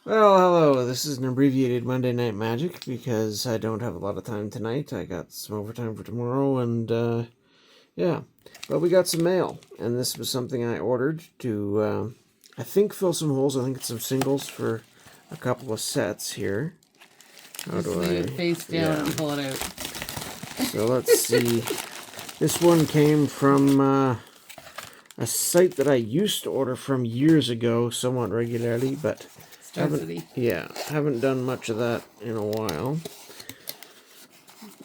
Well, hello. This is an abbreviated Monday Night Magic because I don't have a lot of time tonight. I got some overtime for tomorrow, and yeah. But we got some mail, and this was something I ordered to, I think, fill some holes. I think it's some singles for a couple of sets here. How Just leave it face down and pull it out. So let's see. This one came from a site that I used to order from years ago, somewhat regularly, but haven't done much of that in a while.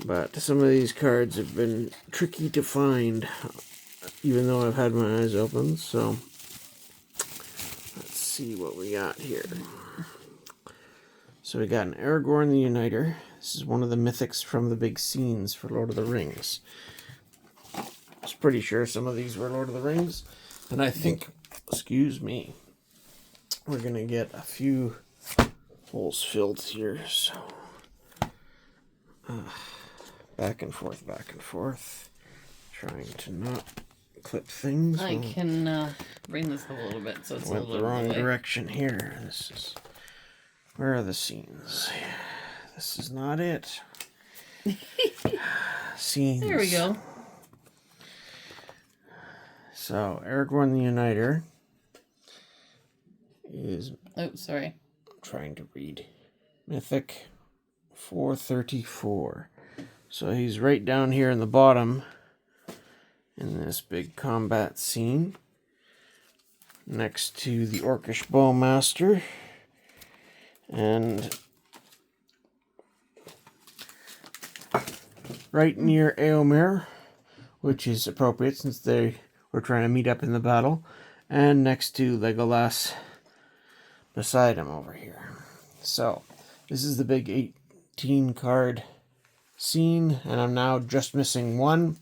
But some of these cards have been tricky to find, even though I've had my eyes open. So let's see what we got here. So we got an Aragorn the Uniter. This is one of the mythics from the big scenes for Lord of the Rings. I was pretty sure some of these were Lord of the Rings. And I think, excuse me, we're going to get a few holes filled here. So back and forth. Trying to not clip things. I can bring this up a little bit so it's a little the wrong direction here. Where are the scenes? This is not it. Scenes. There we go. So, Aragorn the Uniter is... Oh, sorry. I'm trying to read. Mythic 434. So he's right down here in the bottom in this big combat scene next to the Orcish Bowmaster and right near Eomer, which is appropriate since they were trying to meet up in the battle, and next to Legolas beside him over here. So this is the big 18 card scene, and I'm now just missing one,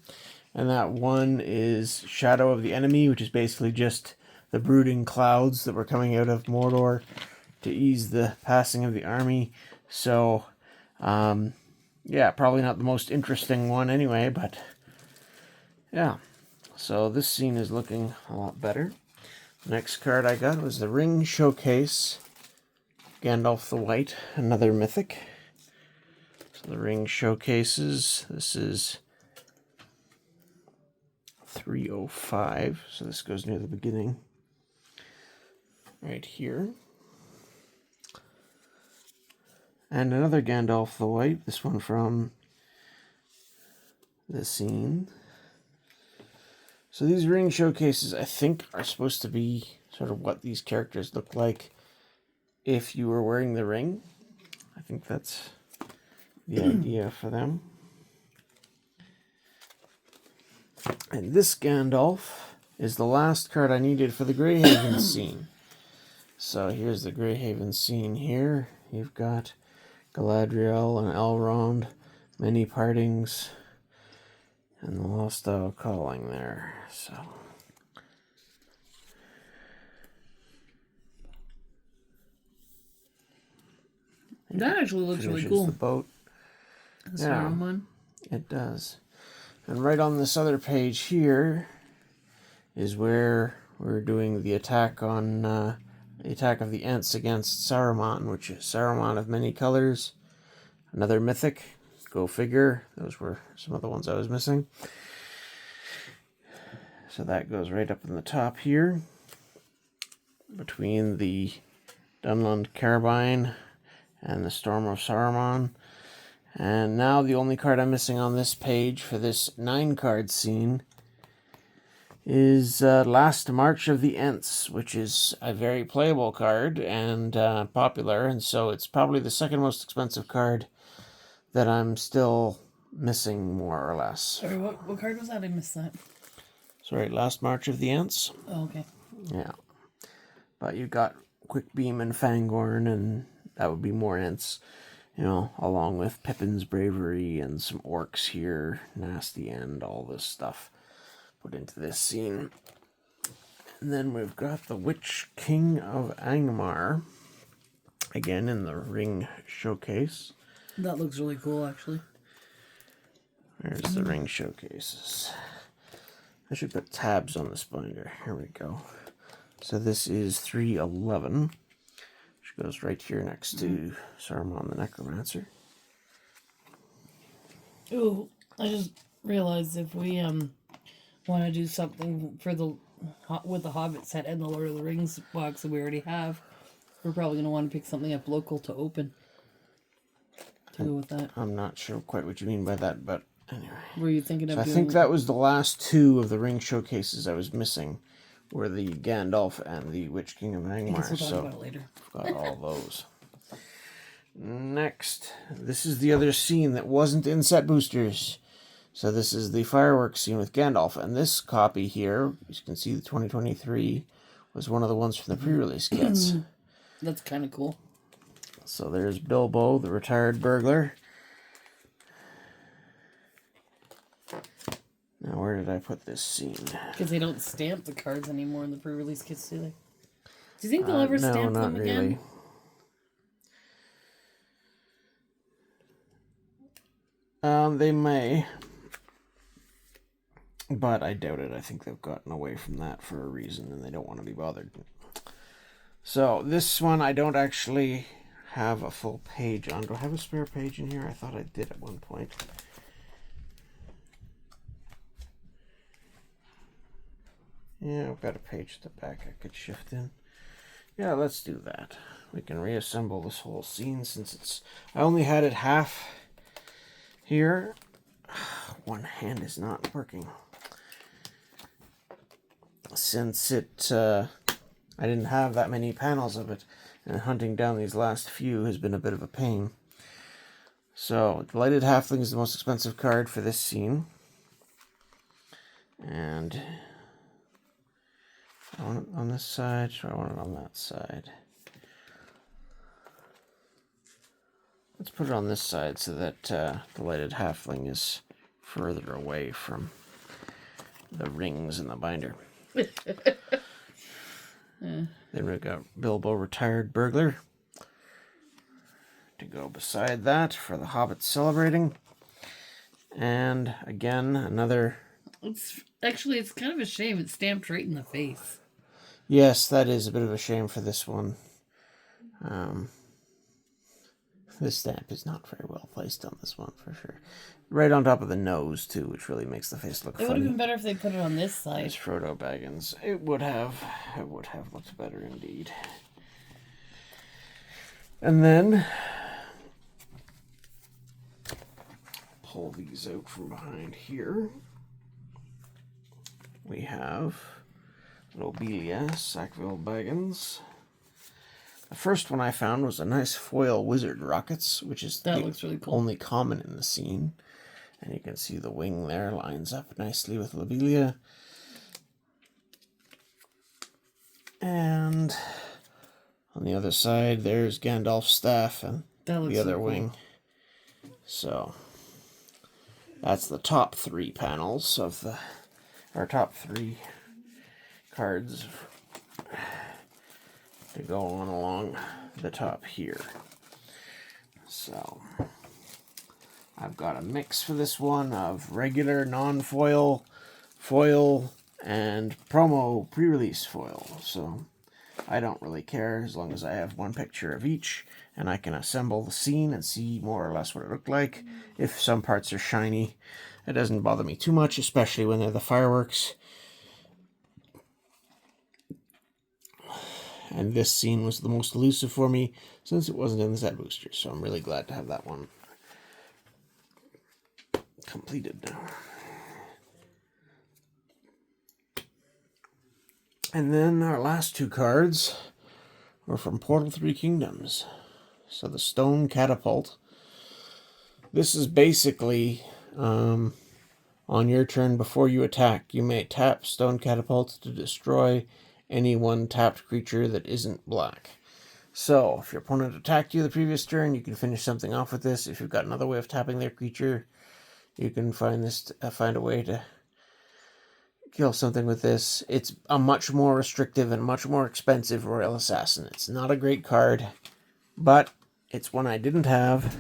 and that one is Shadow of the Enemy, which is basically just the brooding clouds that were coming out of Mordor to ease the passing of the army. So yeah, probably not the most interesting one anyway, but yeah. So this scene is looking a lot better. The next card I got was the Ring Showcase, Gandalf the White, another mythic. So the Ring Showcases, this is 305, so this goes near the beginning, right here. And another Gandalf the White, this one from the scene. So these Ring Showcases, I think, are supposed to be sort of what these characters look like if you were wearing the ring. I think that's the idea for them. And this Gandalf is the last card I needed for the Greyhaven scene. So here's the Greyhaven scene here. You've got Galadriel and Elrond, many partings, and the Lost Isle Calling there. So that actually looks really cool. The boat. Yeah, one. It does. And right on this other page here is where we're doing the attack on the attack of the Ents against Saruman, which is Saruman of many colors. Another mythic. Go figure. Those were some of the ones I was missing. So that goes right up in the top here, between the Dunlund Carbine and the Storm of Saruman. And now the only card I'm missing on this page for this 9-card scene is Last March of the Ents, which is a very playable card and popular, and so it's probably the second most expensive card that I'm still missing, more or less. Sorry, what card was that? I missed that. Sorry, Last March of the Ents. Oh, okay. Yeah. But you've got Quick Beam and Fangorn, and that would be more Ents, you know, along with Pippin's Bravery and some orcs here, Nasty End, all this stuff put into this scene. And then we've got the Witch King of Angmar, again in the Ring Showcase. That looks really cool, actually. There's the Ring Showcases. I should put tabs on this binder. Here we go. So this is 311. goes right here next to Saruman the Necromancer. Ooh, I just realized if we want to do something for the with the Hobbit set and the Lord of the Rings box that we already have, we're probably going to want to pick something up local to open to go with that. I'm not sure quite what you mean by that, but anyway. Were you thinking of So I doing... think that was the last two of the ring showcases I was missing, were the Gandalf and the Witch King of I guess Angmar. we'll talk So about it later. I've got all those. Next, this is the other scene that wasn't in set boosters. So this is the fireworks scene with Gandalf, and this copy here, you can see the 2023, was one of the ones from the pre-release kits. That's kind of cool. So there's Bilbo, the retired burglar. Now where did I put this scene? Because they don't stamp the cards anymore in the pre-release kits, do they? Do you think they'll ever stamp no, them not again? really. They may, but I doubt it. I think they've gotten away from that for a reason, and they don't want to be bothered. So this one, I don't actually have a full page on. Do I have a spare page in here? I thought I did at one point. Yeah, I've got a page at the back I could shift in. Yeah, let's do that. We can reassemble this whole scene since it's... I only had it half here. One hand is not working. Since it... I didn't have that many panels of it, and hunting down these last few has been a bit of a pain. So, the Lighted Halfling is the most expensive card for this scene. And... I want it on this side, or I want it on that side. Let's put it on this side so that the Lighted Halfling is further away from the rings in the binder. Then we've got Bilbo, retired burglar, to go beside that for the Hobbit celebrating. And again, another... It's kind of a shame. It's stamped right in the face. Yes, that is a bit of a shame for this one. This stamp is not very well placed on this one, for sure. Right on top of the nose, too, which really makes the face look funny. It would have been better if they put it on this side. There's Frodo Baggins. It would have looked better indeed. And then... pull these out from behind here. We have Lobelia, Sackville Baggins. The first one I found was a nice foil wizard rockets, which is looks really cool. Only common in the scene. And you can see the wing there lines up nicely with Lobelia. And on the other side, there's Gandalf's staff and the other wing. So that's the top three panels of our top three cards to go on along the top here. So I've got a mix for this one of regular non-foil, foil, and promo pre-release foil. So I don't really care as long as I have one picture of each and I can assemble the scene and see more or less what it looked like. If some parts are shiny, it doesn't bother me too much, especially when they're the fireworks. And this scene was the most elusive for me since it wasn't in the set booster. So I'm really glad to have that one completed now. And then our last two cards were from Portal 3 Kingdoms. So the Stone Catapult. This is basically on your turn before you attack, you may tap Stone Catapult to destroy any one tapped creature that isn't black. So, if your opponent attacked you the previous turn, you can finish something off with this. If you've got another way of tapping their creature, you can find a way to kill something with this. It's a much more restrictive and much more expensive Royal Assassin. It's not a great card, but it's one I didn't have,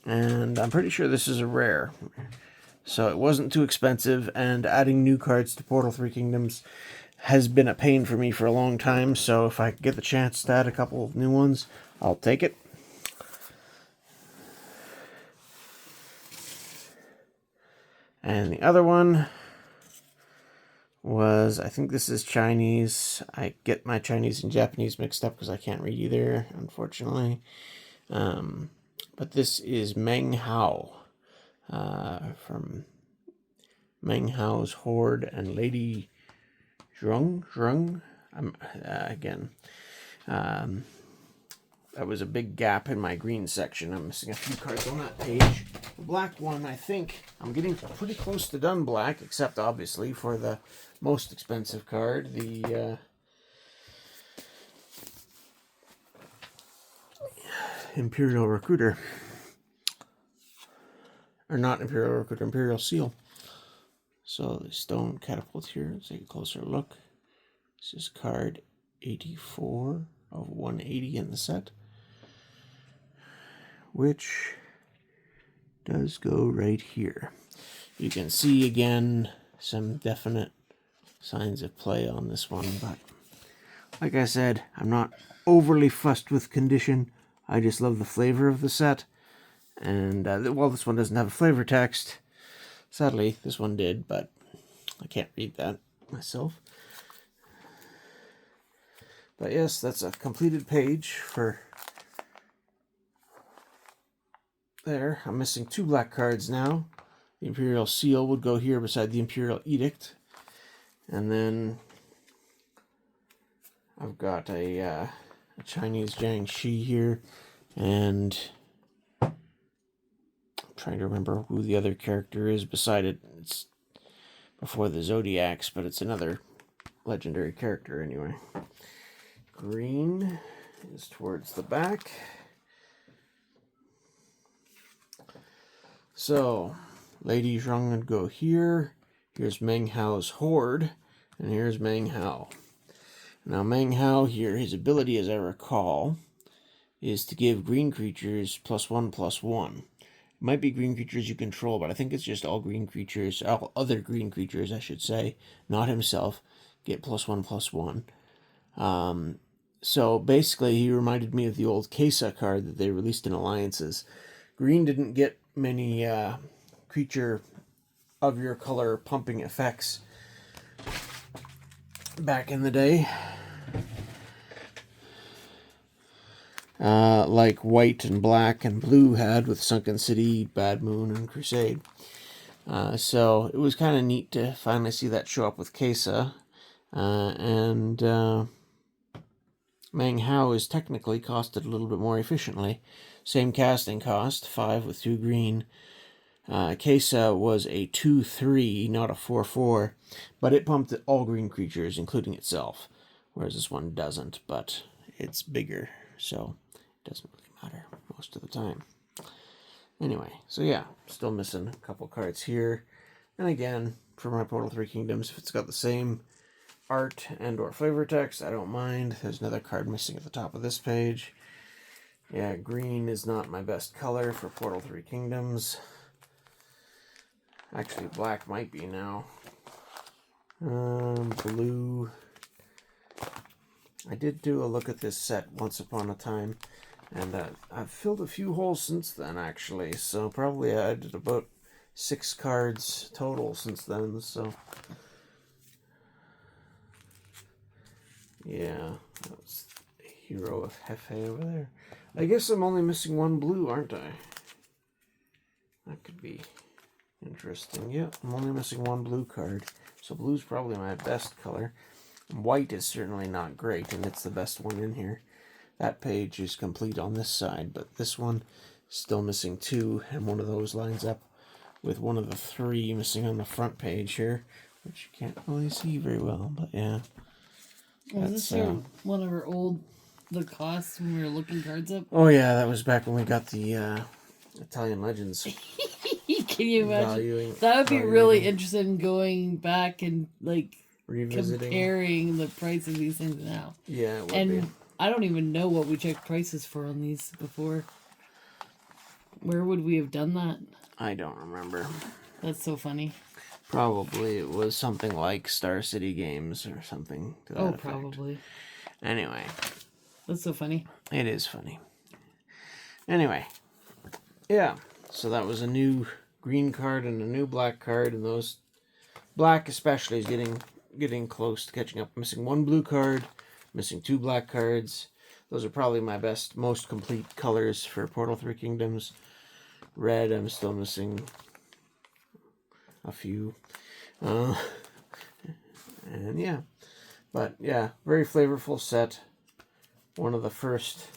and I'm pretty sure this is a rare. So it wasn't too expensive, and adding new cards to Portal 3 Kingdoms has been a pain for me for a long time, so if I get the chance to add a couple of new ones, I'll take it. And the other one was, I think this is Chinese. I get my Chinese and Japanese mixed up because I can't read either, unfortunately. But this is Meng Hao from Meng Hao's Horde and Lady Zheng. Again, that was a big gap in my green section. I'm missing a few cards on that page. The black one, I think I'm getting pretty close to done black, except obviously for the most expensive card, the Imperial Recruiter. Or not Imperial Recruiter, Imperial Seal. So the stone catapult here, let's take a closer look. This is card 84 of 180 in the set, which does go right here. You can see again some definite signs of play on this one, but like I said, I'm not overly fussed with condition. I just love the flavor of the set. And, well, this one doesn't have a flavor text. Sadly, this one did, but I can't read that myself. But yes, that's a completed page for there. I'm missing 2 black cards now. The Imperial Seal would go here beside the Imperial Edict. And then I've got a Chinese Jiangxi here, and I'm trying to remember who the other character is beside it. It's before the Zodiacs, but it's another legendary character anyway. Green is towards the back. So, Lady Zheng would go here. Here's Meng Hao's Horde, and here's Meng Hao. Now, Meng Hao here, his ability, as I recall, is to give green creatures +1/+1. It might be green creatures you control, but I think it's just all green creatures, all other green creatures, I should say, not himself, get +1/+1. So basically, he reminded me of the old Kesa card that they released in Alliances. Green didn't get many creature of your color pumping effects back in the day. Like white and black and blue had with Sunken City, Bad Moon, and Crusade. So it was kind of neat to finally see that show up with Kesa. And Meng Hao is technically costed a little bit more efficiently. Same casting cost, 5 with 2 green. Kesa was a 2/3, not a 4/4, but it pumped all green creatures, including itself, whereas this one doesn't, but it's bigger, so it doesn't really matter most of the time. Anyway, so yeah, still missing a couple cards here. And again, for my Portal 3 Kingdoms, if it's got the same art and or flavor text, I don't mind. There's another card missing at the top of this page. Yeah, green is not my best color for Portal 3 Kingdoms. Actually, black might be now. Blue. I did do a look at this set once upon a time, and I've filled a few holes since then, actually. So probably I did about 6 cards total since then. So yeah, that's the Hero of Hefe over there. I guess I'm only missing 1 blue, aren't I? That could be interesting. Yeah, I'm only missing 1 blue card. So blue's probably my best color. White is certainly not great, and it's the best one in here. That page is complete on this side, but this one still missing 2, and one of those lines up with one of the 3 missing on the front page here, which you can't really see very well, but yeah. Was this one of our the costs when we were looking cards up? Oh yeah, that was back when we got the Italian Legends. Can you imagine? That would be really interesting, going back and like comparing the price of these things now. Yeah, it would and be. I don't even know what we checked prices for on these before. Where would we have done that? I don't remember. That's so funny. Probably it was something like Star City Games or something to that effect. Probably. Anyway. That's so funny. It is funny. Anyway. Yeah. So that was a new green card and a new black card, and those black especially is getting close to catching up. I'm missing one blue card, missing 2 black cards. Those are probably my most complete colors for Portal 3 Kingdoms. Red, I'm still missing a few. And yeah. But yeah, very flavorful set. One of the first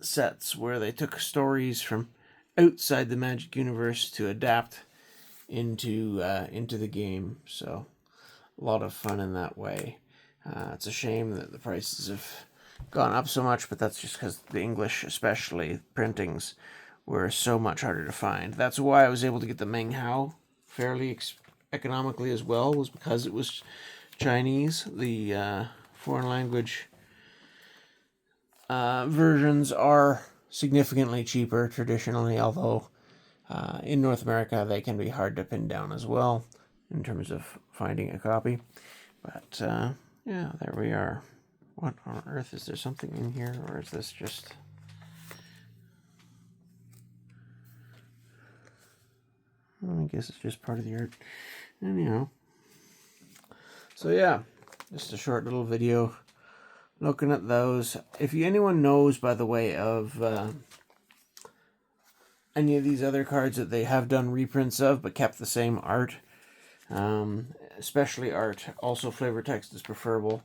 sets where they took stories from outside the Magic universe to adapt into the game. So a lot of fun in that way. It's a shame that the prices have gone up so much, but that's just because the English, especially printings, were so much harder to find. That's why I was able to get the Meng Hao fairly economically as well, was because it was Chinese. The foreign language versions are significantly cheaper traditionally, although in North America they can be hard to pin down as well in terms of finding a copy. But yeah, there we are. What on earth? Is there something in here, or is this just... I guess it's just part of the art. Anyhow. So yeah, just a short little video looking at those. If anyone knows, by the way, of any of these other cards that they have done reprints of but kept the same art, especially art, also flavor text is preferable.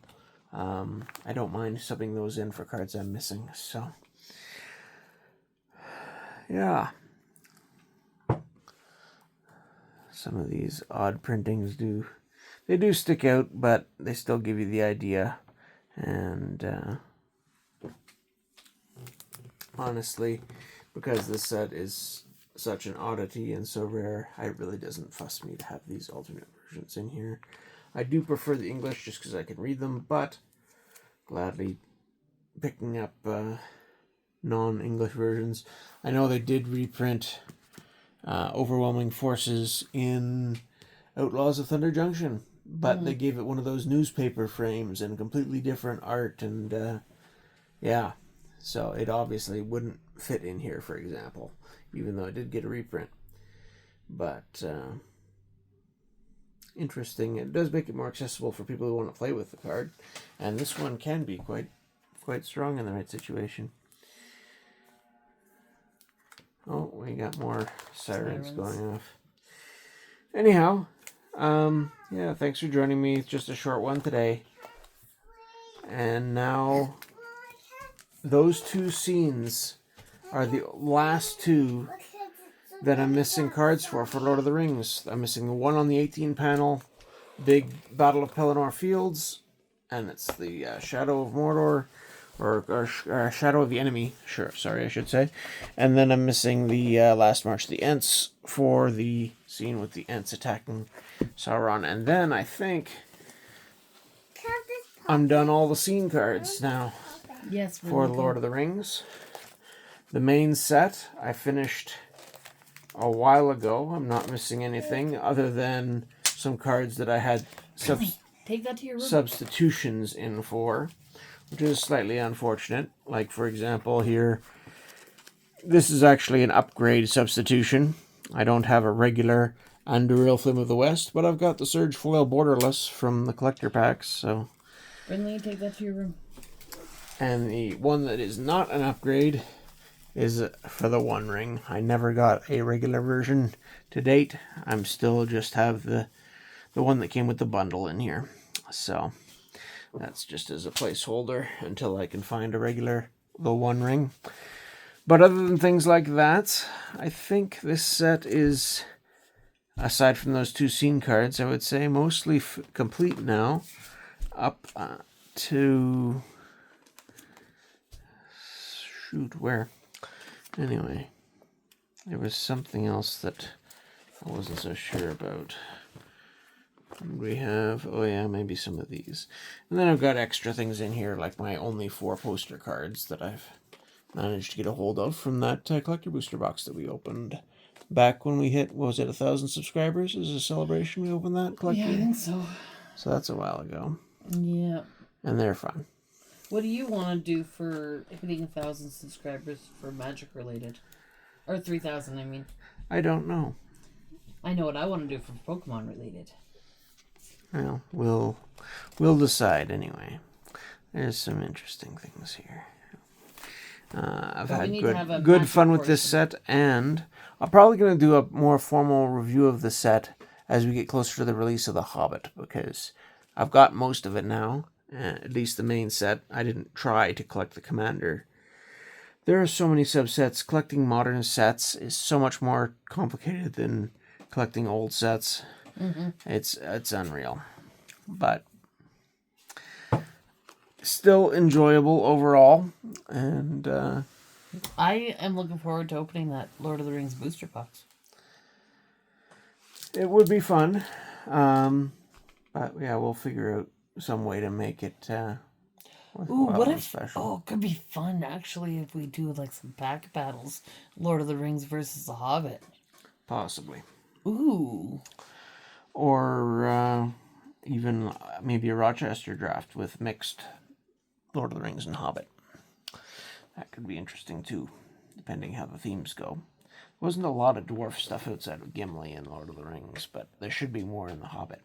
I don't mind subbing those in for cards I'm missing. So yeah, some of these odd printings do stick out, but they still give you the idea. And honestly, because this set is such an oddity and so rare, it really doesn't fuss me to have these alternate versions in here. I do prefer the English just because I can read them, but gladly picking up non-English versions. I know they did reprint Overwhelming Forces in Outlaws of Thunder Junction, but they gave it one of those newspaper frames and completely different art, and yeah, so it obviously wouldn't fit in here, for example, even though I did get a reprint. But interesting. It does make it more accessible for people who want to play with the card, and this one can be quite strong in the right situation. Oh, we got more sirens going off. Anyhow, yeah, thanks for joining me. It's just a short one today. And now, those 2 scenes are the last 2 that I'm missing cards for Lord of the Rings. I'm missing the one on the 18 panel, big Battle of Pelennor Fields, and it's the Shadow of Mordor, or Shadow of the Enemy, I should say. And then I'm missing the Last March of the Ents for the scene with the Ents attacking Sauron. And then I think I'm done all the scene cards now. Yes, for Lord of the Rings. The main set I finished a while ago. I'm not missing anything other than some cards that I had take that to your room. Substitutions in for, which is slightly unfortunate. Like, for example, here, this is actually an upgrade substitution. I don't have a regular Anduril Flame of the West, but I've got the Surge Foil Borderless from the collector packs, so... Brinley, take that to your room. And the one that is not an upgrade is for the One Ring. I never got a regular version to date. I'm still just have the one that came with the bundle in here. So that's just as a placeholder until I can find the One Ring. But other than things like that, I think this set is, aside from those 2 scene cards, I would say mostly complete now. Up to... Shoot, where? Anyway, there was something else that I wasn't so sure about. We have, oh yeah, maybe some of these. And then I've got extra things in here, like my only 4 poster cards that I've managed to get a hold of from that collector booster box that we opened back when we hit, what was it, 1,000 subscribers? Is a celebration we opened that collector? Yeah, I think so. So that's a while ago. Yeah. And they're fun. What do you want to do for hitting 1,000 subscribers for Magic related? Or 3,000, I mean. I don't know. I know what I want to do for Pokemon related. Well, we'll decide anyway. There's some interesting things here. I've had good fun with this set, and I'm probably going to do a more formal review of the set as we get closer to the release of The Hobbit, because I've got most of it now, at least the main set. I didn't try to collect the Commander. There are so many subsets. Collecting modern sets is so much more complicated than collecting old sets. Mm-hmm. It's unreal. But still enjoyable overall. And I am looking forward to opening that Lord of the Rings booster box. It would be fun. But yeah, we'll figure out some way to make it what if special. Oh, it could be fun actually if we do like some pack battles, Lord of the Rings versus The Hobbit. Possibly. Ooh. Or even maybe a Rochester draft with mixed Lord of the Rings and Hobbit. That could be interesting too, depending how the themes go. There wasn't a lot of dwarf stuff outside of Gimli and Lord of the Rings, but there should be more in The Hobbit.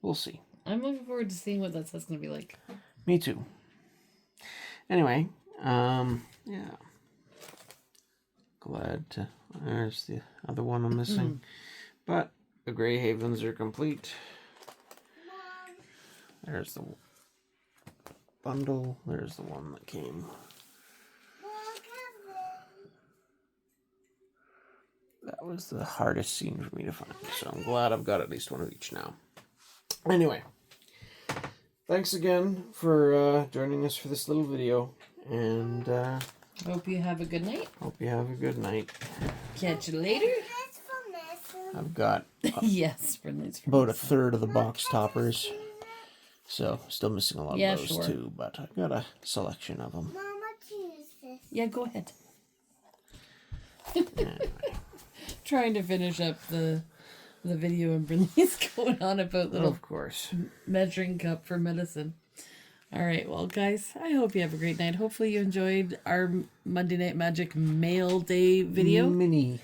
We'll see. I'm looking forward to seeing what that set's going to be like. Me too. Anyway, yeah. Glad to... There's the other one I'm missing. But the Grey Havens are complete. There's the bundle. There's the one that came. That was the hardest scene for me to find. So I'm glad I've got at least one of each now. Anyway. Thanks again for joining us for this little video. And hope you have a good night. Hope you have a good night. Catch you later. I've got yes, about a third of the box toppers. So, still missing a lot of those too, but I've got a selection of them. Mama, choose this. Yeah, go ahead. Anyway. Trying to finish up the video and Brinley's going on about little of course measuring cup for medicine. All right, well, guys, I hope you have a great night. Hopefully you enjoyed our Monday Night Magic Mail Day video. Mini.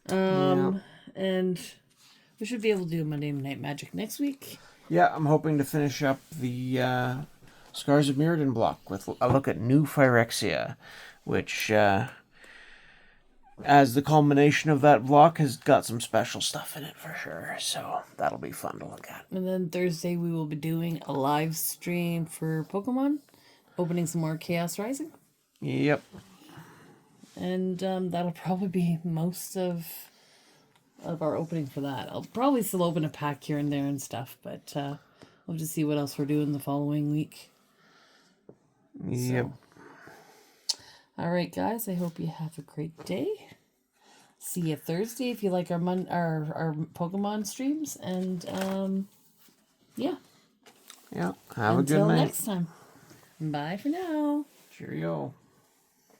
And we should be able to do Monday Night Magic next week. Yeah, I'm hoping to finish up the Scars of Mirrodin block with a look at New Phyrexia, which, as the culmination of that block, has got some special stuff in it for sure. So that'll be fun to look at. And then Thursday we will be doing a live stream for Pokemon, opening some more Chaos Rising. Yep. And that'll probably be most of our opening for that. I'll probably still open a pack here and there and stuff, but we'll just see what else we're doing the following week. Yep. So, all right, guys. I hope you have a great day. See you Thursday if you like our Pokemon streams, and yeah. Yeah. Have a good night. Until next time. Bye for now. Cheerio.